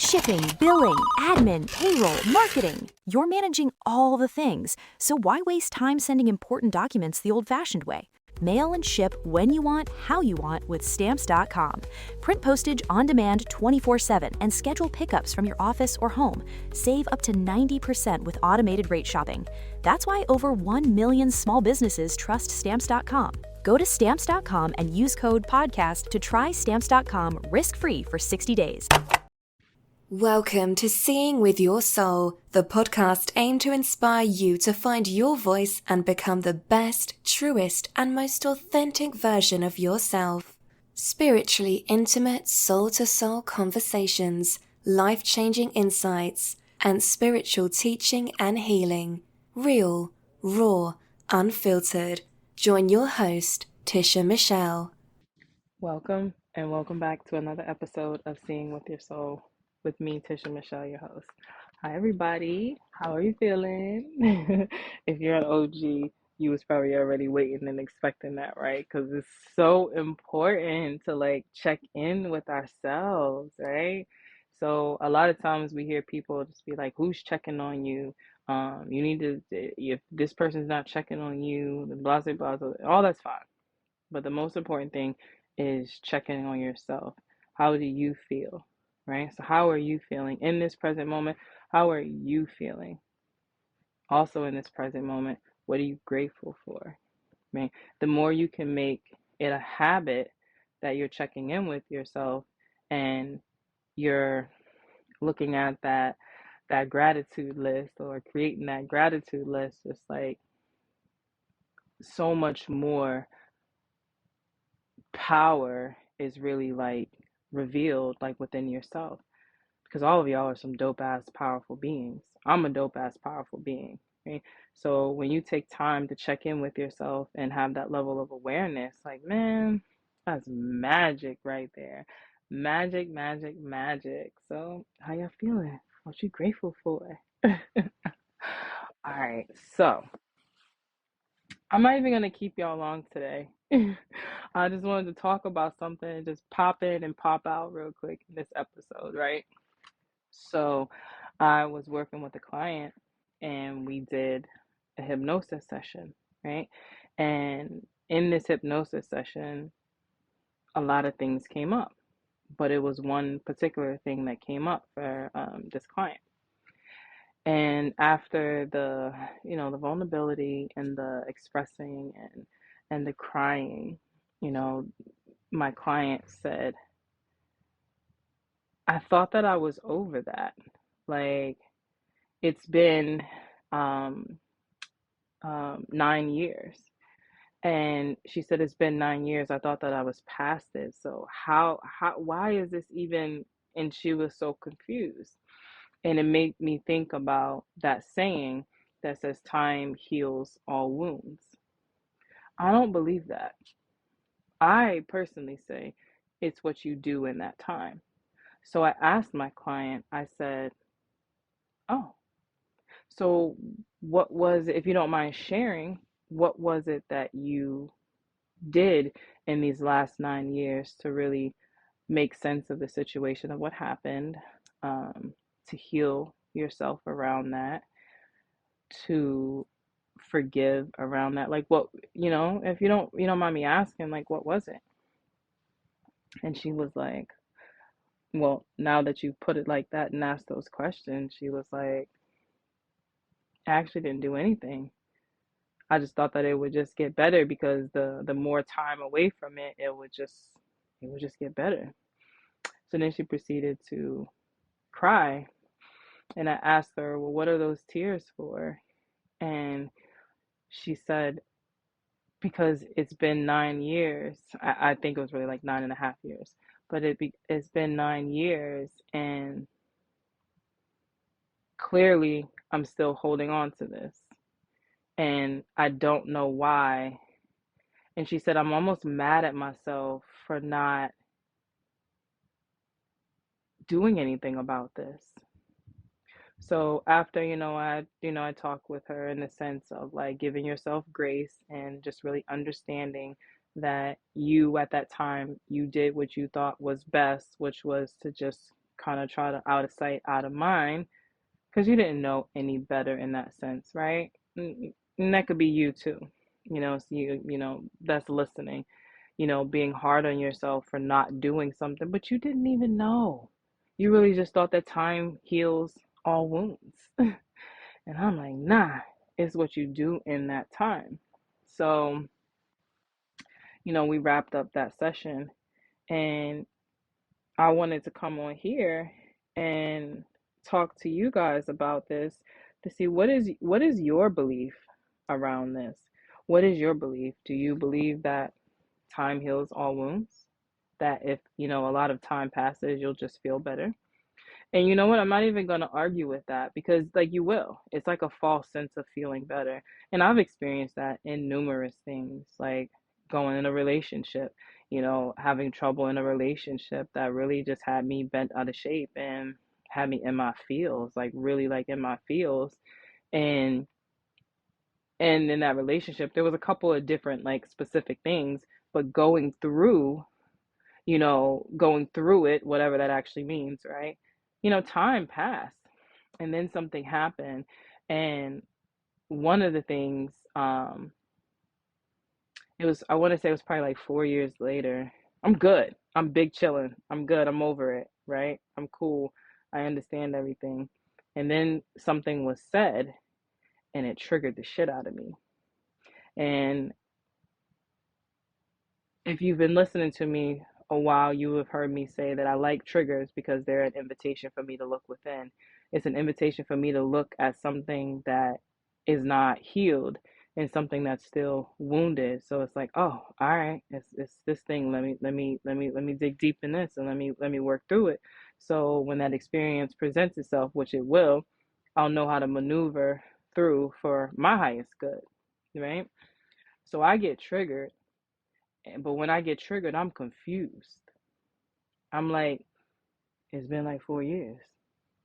Shipping, billing, admin, payroll, marketing. You're managing all the things, so why waste time sending important documents the old-fashioned way? Mail and ship when you want, how you want with Stamps.com. Print postage on demand 24/7 and schedule pickups from your office or home. Save up to 90% with automated rate shopping. That's why over 1 million small businesses trust Stamps.com. Go to Stamps.com and use code PODCAST to try Stamps.com risk-free for 60 days. Welcome to Seeing with Your Soul, the podcast aimed to inspire you to find your voice and become the best, truest, and most authentic version of yourself. Spiritually intimate, soul-to-soul conversations, life-changing insights, and spiritual teaching and healing. Real, raw, unfiltered. Join your host, Tisha Michelle. Welcome and welcome back to another episode of Seeing with Your Soul with me, Tisha Michelle, your host. Hi, everybody. How are you feeling? If you're an OG, you was probably already waiting and expecting that, right? Because it's so important to check in with ourselves, right? So a lot of times we hear people just be like, "Who's checking on you? You need to. If this person's not checking on you, the blah blah blah, all that's fine. But the most important thing is checking on yourself. How do you feel?" Right? So how are you feeling in this present moment? How are you feeling? Also in this present moment, what are you grateful for? Right? The more you can make it a habit that you're checking in with yourself and you're looking at that gratitude list or creating that gratitude list, it's like so much more power is really revealed within yourself, because all of y'all are some dope ass powerful beings. I'm a dope ass powerful being, right? So when you take time to check in with yourself and have that level of awareness, man, that's magic right there. Magic, magic, magic. So how y'all feeling? What you grateful for? All right, so I'm not even gonna keep y'all long today. I just wanted to talk about something and just pop in and pop out real quick in this episode, right? So I was working with a client and we did a hypnosis session, right? And in this hypnosis session, a lot of things came up, but it was one particular thing that came up for this client. And after the vulnerability and the expressing and the crying, my client said, "I thought that I was over that. Like, it's been 9 years." And she said, "It's been 9 years. I thought that I was past it. So why is this even?" And she was so confused. And it made me think about that saying that says time heals all wounds. I don't believe that. I personally say it's what you do in that time. So I asked my client, I said, "Oh, so what was it, if you don't mind sharing, what was it that you did in these last 9 years to really make sense of the situation of what happened, to heal yourself around that, to forgive around that? Like, what, if you don't mind me asking, what was it?" And she was like, well, now that you put it like that and asked those questions, she was like, "I actually didn't do anything. I just thought that it would just get better because the more time away from it, it would just get better." So then she proceeded to cry, and I asked her, "Well, what are those tears for?" And she said, "Because it's been 9 years." I think it was really like 9.5 years, but it's been 9 years, and clearly I'm still holding on to this, and I don't know why. And she said, "I'm almost mad at myself for not doing anything about this." So after, I talked with her in the sense of giving yourself grace and just really understanding that you at that time, you did what you thought was best, which was to just kind of try to out of sight, out of mind, because you didn't know any better in that sense, right? And that could be you too. So that's listening, being hard on yourself for not doing something, but you didn't even know. You really just thought that time heals all wounds. And I'm like, nah, it's what you do in that time. So, we wrapped up that session, and I wanted to come on here and talk to you guys about this to see what is your belief around this? What is your belief? Do you believe that time heals all wounds? That if, a lot of time passes, you'll just feel better? And you know what? I'm not even going to argue with that, because, like, you will. It's like a false sense of feeling better. And I've experienced that in numerous things, like going in a relationship, having trouble in a relationship that really just had me bent out of shape and had me in my feels, like really like in my feels. And in that relationship, there was a couple of different like specific things, but going through it, whatever that actually means, right? Time passed, and then something happened. And one of the things, I want to say it was probably like 4 years later. I'm good. I'm big chilling. I'm good. I'm over it, right? I'm cool. I understand everything. And then something was said, and it triggered the shit out of me. And if you've been listening to me a while, you have heard me say that I like triggers because they're an invitation for me to look within. It's an invitation for me to look at something that is not healed and something that's still wounded. So it's like, oh, all right, it's this thing. Let me dig deep in this, and let me work through it. So when that experience presents itself, which it will, I'll know how to maneuver through for my highest good, right? So I get triggered, but when I get triggered, I'm confused. I'm like, it's been like 4 years.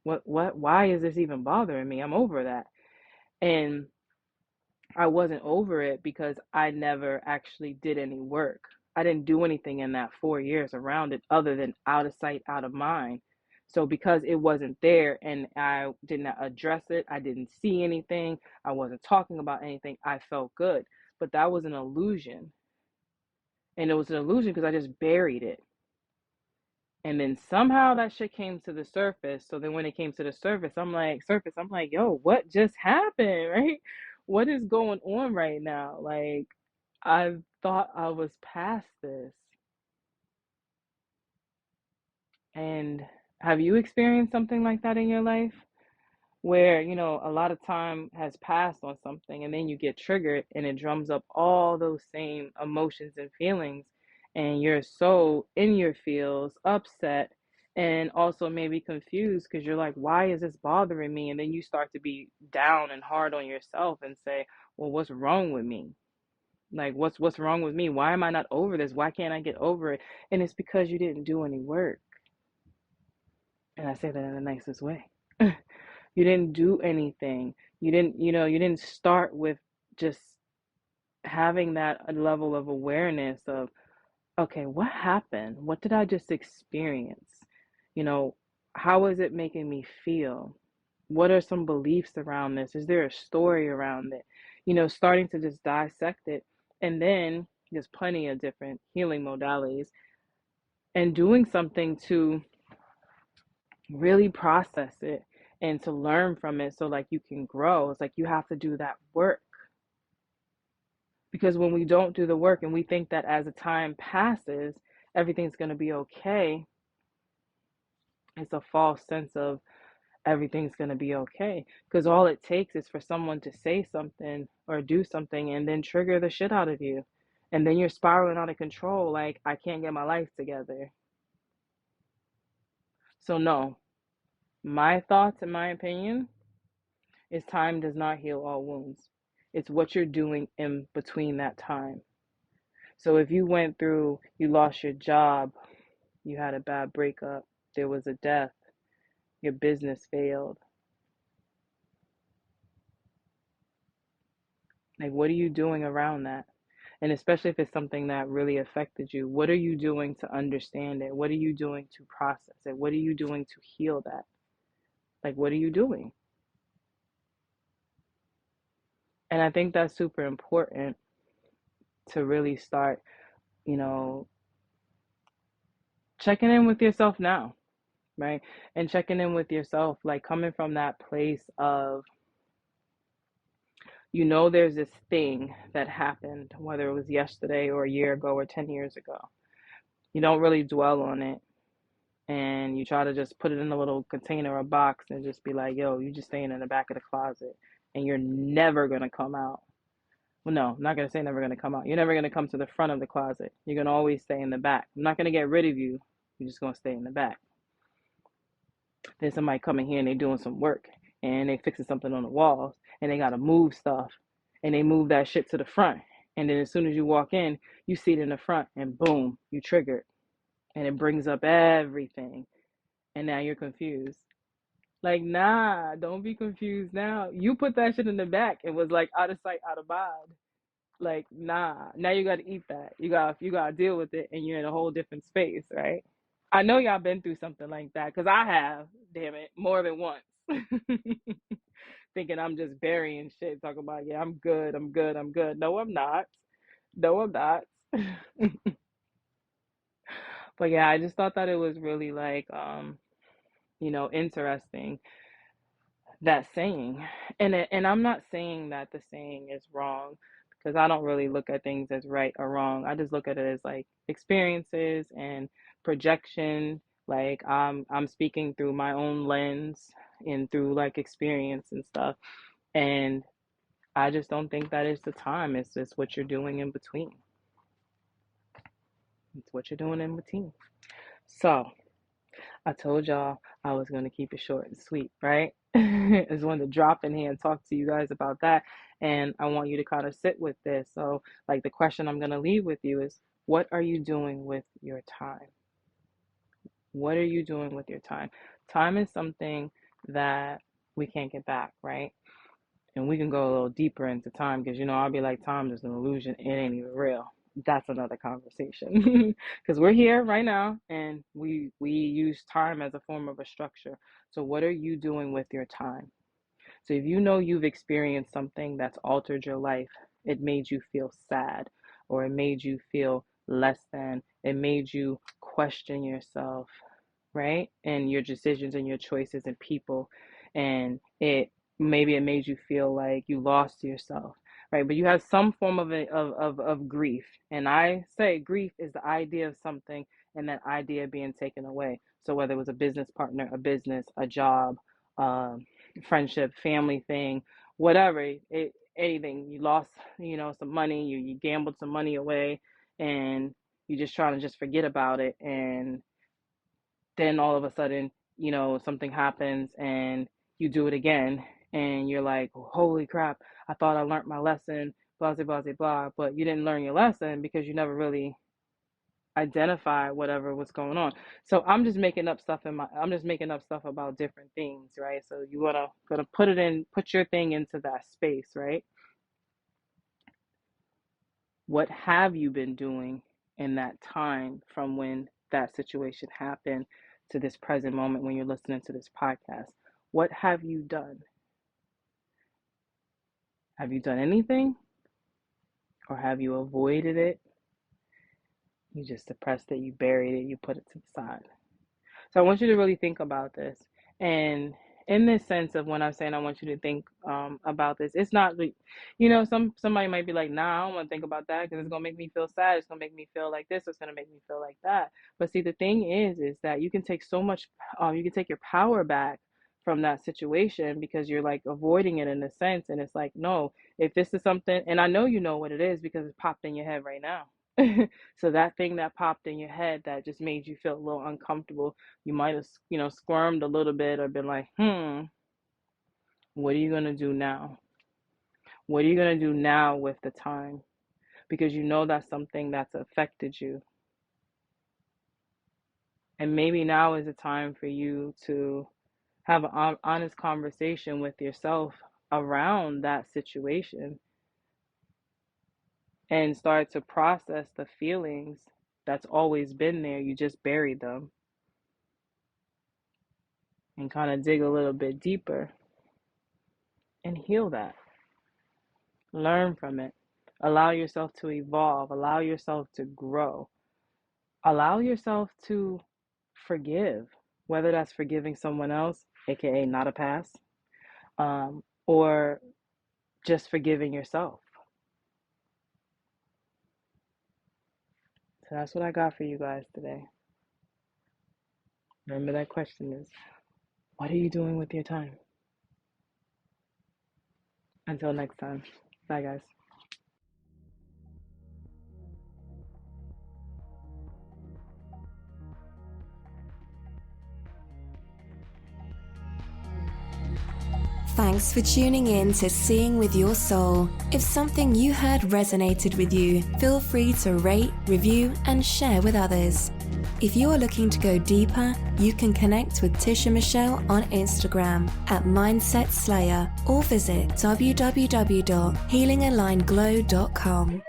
Why is this even bothering me? I'm over that. And I wasn't over it because I never actually did any work. I didn't do anything in that 4 years around it other than out of sight, out of mind. So because it wasn't there and I did not address it, I didn't see anything, I wasn't talking about anything, I felt good. But that was an illusion. And it was an illusion because I just buried it. And then somehow that shit came to the surface. So then when it came to the surface, I'm like, yo, what just happened, right? What is going on right now? Like, I thought I was past this. And have you experienced something like that in your life? Where, a lot of time has passed on something, and then you get triggered and it drums up all those same emotions and feelings, and you're so in your feels, upset, and also maybe confused because you're like, why is this bothering me? And then you start to be down and hard on yourself and say, well, what's wrong with me? Like, what's wrong with me? Why am I not over this? Why can't I get over it? And it's because you didn't do any work. And I say that in the nicest way. You didn't do anything. You didn't start with just having that level of awareness of, okay, what happened? What did I just experience? You know, how is it making me feel? What are some beliefs around this? Is there a story around it? Starting to just dissect it. And then there's plenty of different healing modalities, and doing something to really process it and to learn from it so like you can grow. It's like you have to do that work, because when we don't do the work and we think that as the time passes everything's going to be okay, it's a false sense of everything's going to be okay, because all it takes is for someone to say something or do something and then trigger the shit out of you, and then you're spiraling out of control, like, I can't get my life together. So no, my thoughts and my opinion is time does not heal all wounds. It's what you're doing in between that time. So if you lost your job, you had a bad breakup, there was a death, your business failed. Like, what are you doing around that? And especially if it's something that really affected you, what are you doing to understand it? What are you doing to process it? What are you doing to heal that? Like, what are you doing? And I think that's super important to really start, you know, checking in with yourself now, right? And checking in with yourself, like coming from that place of, there's this thing that happened, whether it was yesterday or a year ago or 10 years ago. You don't really dwell on it, and you try to just put it in a little container or box and just be like, yo, you just staying in the back of the closet and you're never going to come out. Well, no, I'm not going to say never going to come out. You're never going to come to the front of the closet. You're going to always stay in the back. I'm not going to get rid of you. You're just going to stay in the back. Then somebody come in here and they doing some work and they fixing something on the walls and they got to move stuff and they move that shit to the front. And then as soon as you walk in, you see it in the front and boom, you triggered. And it brings up everything. And now you're confused. Like, nah, don't be confused now. You put that shit in the back. It was like out of sight, out of mind. Like, nah. Now you gotta eat that. You gotta deal with it, and you're in a whole different space, right? I know y'all been through something like that, because I have, damn it, more than once. Thinking I'm just burying shit, talking about, yeah, I'm good, I'm good, I'm good. No, I'm not. No, I'm not. But yeah, I just thought that it was really like interesting, that saying. And I'm not saying that the saying is wrong, because I don't really look at things as right or wrong. I just look at it as like experiences and projection. Like I'm speaking through my own lens and through like experience and stuff. And I just don't think that is the time. It's just what you're doing in between. It's what you're doing in between. So I told y'all I was going to keep it short and sweet, right? I just wanted to drop in here and talk to you guys about that. And I want you to kind of sit with this. So, like, the question I'm going to leave with you is, what are you doing with your time? What are you doing with your time? Time is something that we can't get back, right? And we can go a little deeper into time, because, I'll be like, time is an illusion. It ain't even real. That's another conversation. Because we're here right now, and we use time as a form of a structure. So what are you doing with your time? So if you know you've experienced something that's altered your life, it made you feel sad, or it made you feel less than, it made you question yourself, right? And your decisions and your choices and people. And maybe it made you feel like you lost yourself, right? But you have some form of grief. And I say grief is the idea of something, and that idea being taken away. So whether it was a business partner, a business, a job, friendship, family thing, whatever, anything, you lost, some money, you gambled some money away, and you just trying to just forget about it. And then all of a sudden, something happens and you do it again, and you're like, holy crap, I thought I learned my lesson, blah, blah, blah, blah. But you didn't learn your lesson because you never really identify whatever was going on. So I'm just making up stuff about different things, right? So you gonna put your thing into that space, right? What have you been doing in that time from when that situation happened to this present moment when you're listening to this podcast? What have you done? Have you done anything? Or have you avoided it? You just suppressed it, you buried it, you put it to the side. So I want you to really think about this. And in this sense of when I'm saying I want you to think about this, it's not like, somebody might be like, nah, I don't want to think about that because it's going to make me feel sad. It's going to make me feel like this. It's going to make me feel like that. But see, the thing is that you can take so much, you can take your power back from that situation, because you're like avoiding it in a sense. And it's like, no, if this is something, and I know you know what it is because it's popped in your head right now. So that thing that popped in your head that just made you feel a little uncomfortable, you might have, squirmed a little bit or been like, what are you going to do now? What are you going to do now with the time? Because that's something that's affected you. And maybe now is the time for you to have an honest conversation with yourself around that situation, and start to process the feelings that's always been there. You just buried them, and kind of dig a little bit deeper and heal that. Learn from it. Allow yourself to evolve. Allow yourself to grow. Allow yourself to forgive, whether that's forgiving someone else, aka not a pass, or just forgiving yourself. So that's what I got for you guys today. Remember, that question is, what are you doing with your time? Until next time. Bye, guys. Thanks for tuning in to Seeing with Your Soul. If something you heard resonated with you, feel free to rate, review, and share with others. If you are looking to go deeper, you can connect with Tisha Michelle on Instagram at Mindset Slayer or visit www.healingalignedglow.com.